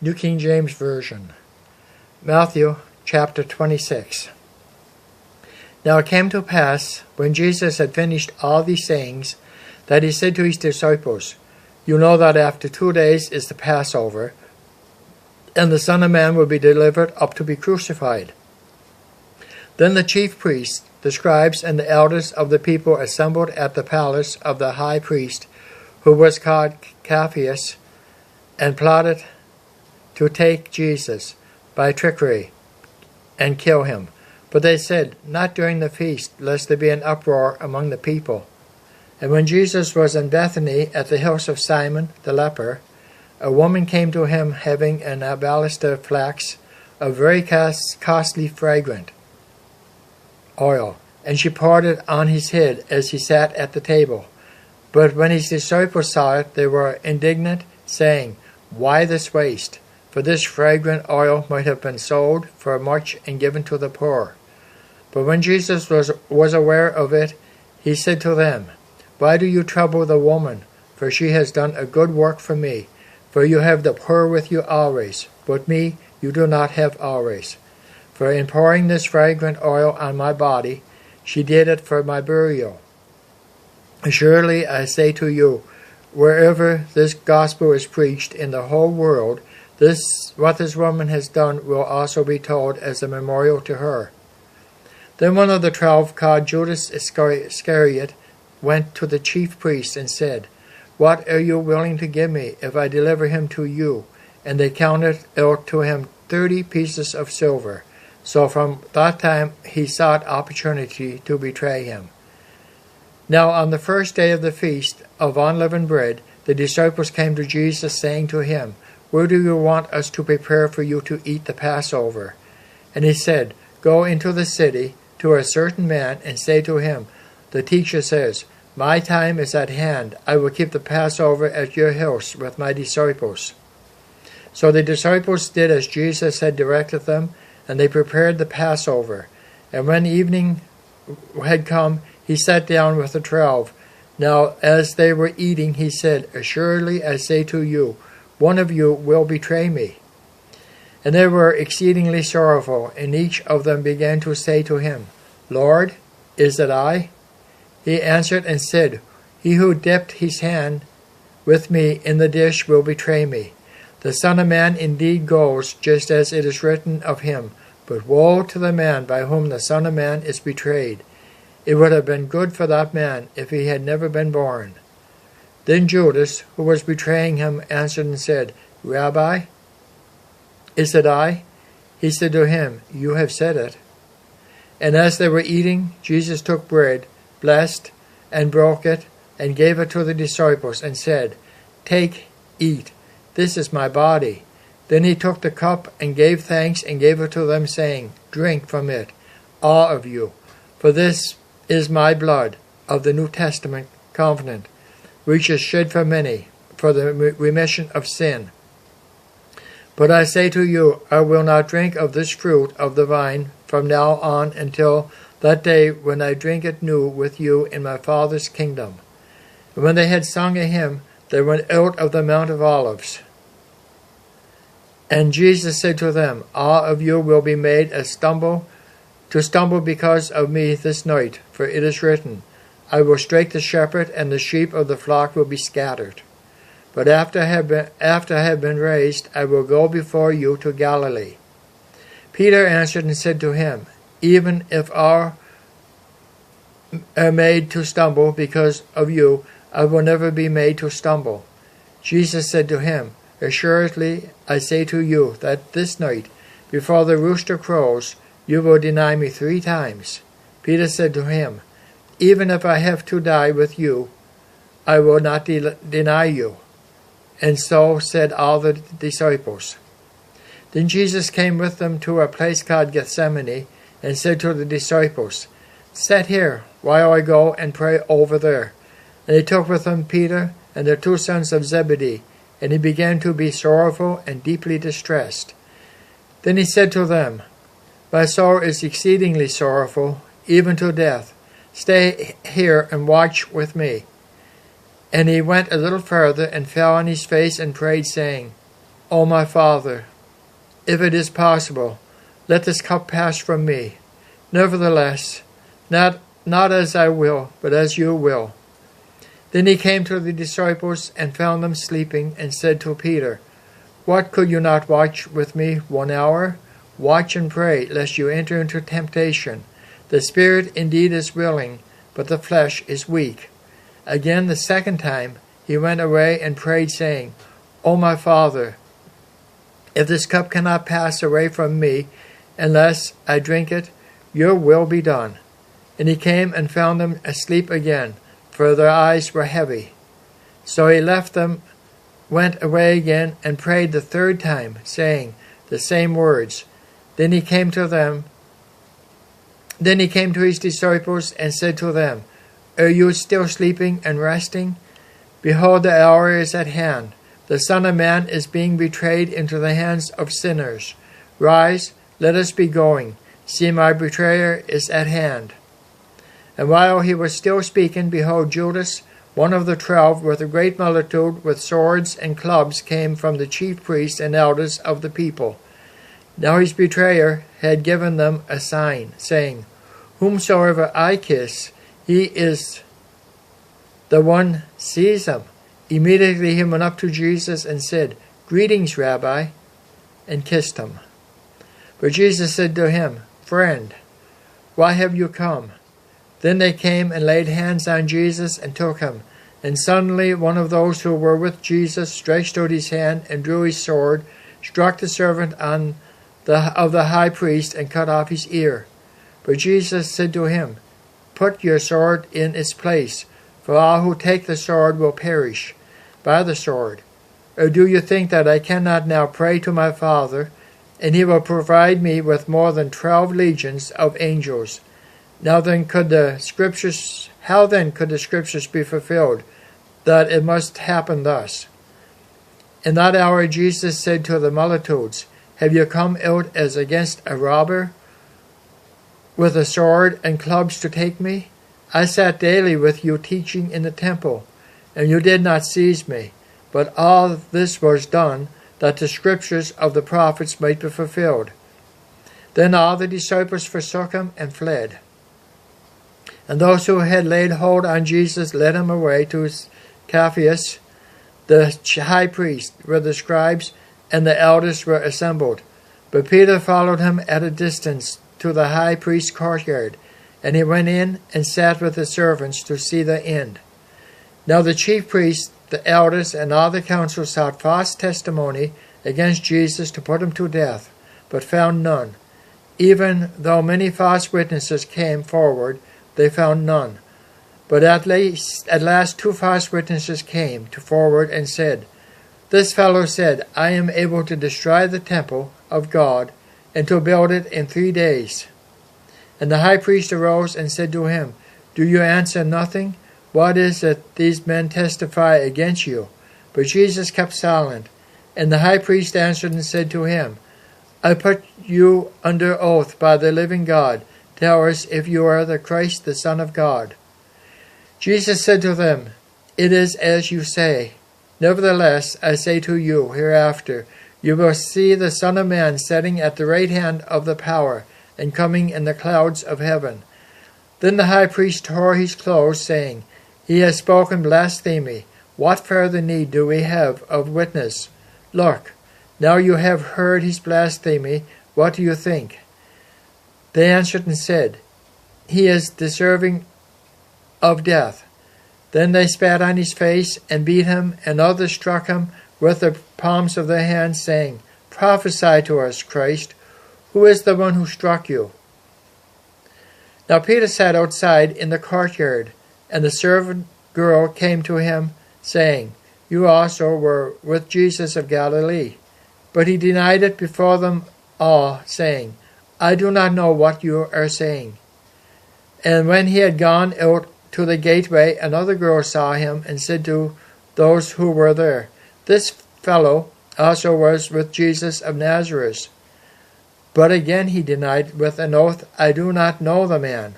New King James Version. Matthew chapter 26. Now it came to pass, when Jesus had finished all these sayings, that he said to his disciples, You know that after 2 days is the Passover, and the Son of Man will be delivered up to be crucified. Then the chief priests, the scribes, and the elders of the people assembled at the palace of the high priest, who was called Caiaphas, and plotted to take Jesus by trickery and kill him. But they said, Not during the feast, lest there be an uproar among the people. And when Jesus was in Bethany at the house of Simon the leper, a woman came to him having an alabaster flask of very costly fragrant oil, and she poured it on his head as he sat at the table. But when his disciples saw it, they were indignant, saying, Why this waste? For this fragrant oil might have been sold for much and given to the poor. But when Jesus was aware of it, he said to them, Why do you trouble the woman? For she has done a good work for me. For you have the poor with you always, but me you do not have always. For in pouring this fragrant oil on my body, she did it for my burial. Surely I say to you, wherever this gospel is preached in the whole world, what this woman has done will also be told as a memorial to her. Then one of the 12, called Judas Iscariot, went to the chief priests and said, What are you willing to give me if I deliver him to you? And they counted out to him 30 pieces of silver. So from that time he sought opportunity to betray him. Now on the first day of the feast of unleavened bread, the disciples came to Jesus, saying to him, Where do you want us to prepare for you to eat the Passover? And he said, Go into the city to a certain man and say to him, The teacher says, My time is at hand. I will keep the Passover at your house with my disciples. So the disciples did as Jesus had directed them, and they prepared the Passover. And when evening had come, he sat down with the 12. Now as they were eating, he said, Assuredly I say to you, one of you will betray me. And they were exceedingly sorrowful, and each of them began to say to him, Lord, is it I? He answered and said, He who dipped his hand with me in the dish will betray me. The Son of Man indeed goes, just as it is written of him, but woe to the man by whom the Son of Man is betrayed. It would have been good for that man if he had never been born. Then Judas, who was betraying him, answered and said, Rabbi, is it I? He said to him, You have said it. And as they were eating, Jesus took bread, blessed, and broke it, and gave it to the disciples, and said, Take, eat, this is my body. Then he took the cup, and gave thanks, and gave it to them, saying, Drink from it, all of you, for this is my blood of the New Testament covenant, which is shed for many, for the remission of sin. But I say to you, I will not drink of this fruit of the vine from now on until that day when I drink it new with you in my Father's kingdom. And when they had sung a hymn, they went out of the Mount of Olives. And Jesus said to them, All of you will be made to stumble because of me this night, for it is written, I will strike the shepherd, and the sheep of the flock will be scattered. But after I have been raised, I will go before you to Galilee. Peter answered and said to him, Even if all are made to stumble because of you, I will never be made to stumble. Jesus said to him, Assuredly I say to you that this night, before the rooster crows, you will deny me 3 times. Peter said to him, Even if I have to die with you, I will not deny you. And so said all the disciples. Then Jesus came with them to a place called Gethsemane, and said to the disciples, Sit here, while I go and pray over there. And he took with him Peter and the 2 sons of Zebedee, and he began to be sorrowful and deeply distressed. Then he said to them, My soul is exceedingly sorrowful, even to death. Stay here and watch with me. And he went a little further and fell on his face and prayed, saying, O my Father, if it is possible, let this cup pass from me. Nevertheless, not as I will, but as you will. Then he came to the disciples and found them sleeping, and said to Peter, What, could you not watch with me 1 hour? Watch and pray, lest you enter into temptation. The spirit indeed is willing, but the flesh is weak. Again the second time he went away and prayed, saying, O my Father, if this cup cannot pass away from me, unless I drink it, your will be done. And he came and found them asleep again, for their eyes were heavy. So he left them, went away again, and prayed the third time, saying the same words. Then he came to his disciples and said to them, Are you still sleeping and resting? Behold, the hour is at hand. The Son of Man is being betrayed into the hands of sinners. Rise, let us be going. See, my betrayer is at hand. And while he was still speaking, behold, Judas, one of the 12, with a great multitude, with swords and clubs, came from the chief priests and elders of the people. Now his betrayer had given them a sign, saying, Whomsoever I kiss, he is the one, seize him. Immediately he went up to Jesus and said, Greetings, Rabbi, and kissed him. But Jesus said to him, Friend, why have you come? Then they came and laid hands on Jesus and took him. And suddenly one of those who were with Jesus stretched out his hand and drew his sword, struck the servant of the high priest, and cut off his ear. But Jesus said to him, Put your sword in its place, for all who take the sword will perish by the sword. Or do you think that I cannot now pray to my Father, and he will provide me with more than 12 legions of angels? How then could the Scriptures be fulfilled, that it must happen thus? In that hour Jesus said to the multitudes, Have you come out as against a robber, with a sword and clubs to take me? I sat daily with you teaching in the temple, and you did not seize me. But all this was done, that the Scriptures of the prophets might be fulfilled. Then all the disciples forsook him and fled. And those who had laid hold on Jesus led him away to Caiaphas, the high priest, where the scribes and the elders were assembled. But Peter followed him at a distance to the high priest's courtyard, and he went in and sat with the servants to see the end. Now the chief priests, the elders, and all the council sought false testimony against Jesus to put him to death, but found none. Even though many false witnesses came forward, they found none. But at last 2 false witnesses came forward and said, This fellow said, I am able to destroy the temple of God and to build it in 3 days. And the high priest arose and said to him, Do you answer nothing? What is it these men testify against you? But Jesus kept silent. And the high priest answered and said to him, I put you under oath by the living God. Tell us if you are the Christ, the Son of God. Jesus said to them, It is as you say. Nevertheless, I say to you, hereafter you will see the Son of Man sitting at the right hand of the power, and coming in the clouds of heaven. Then the high priest tore his clothes, saying, He has spoken blasphemy. What further need do we have of witness? Look, now you have heard his blasphemy. What do you think? They answered and said, He is deserving of death. Then they spat on his face and beat him, and others struck him with the palms of their hands, saying, Prophesy to us, Christ. Who is the one who struck you? Now Peter sat outside in the courtyard, and the servant girl came to him, saying, You also were with Jesus of Galilee. But he denied it before them all, saying, I do not know what you are saying. And when he had gone out to the gateway, another girl saw him, and said to those who were there, This fellow also was with Jesus of Nazareth. But again he denied with an oath, I do not know the man.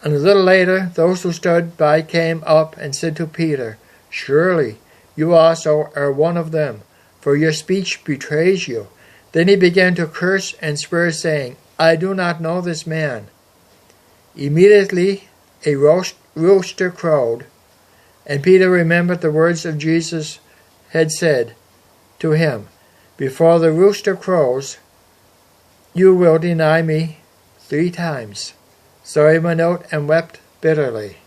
And a little later, those who stood by came up and said to Peter, Surely you also are one of them, for your speech betrays you." Then he began to curse and swear, saying, "I do not know this man." Immediately a rooster crowed, and Peter remembered the words of Jesus had said to him, "Before the rooster crows, you will deny me 3 times. So he went out and wept bitterly.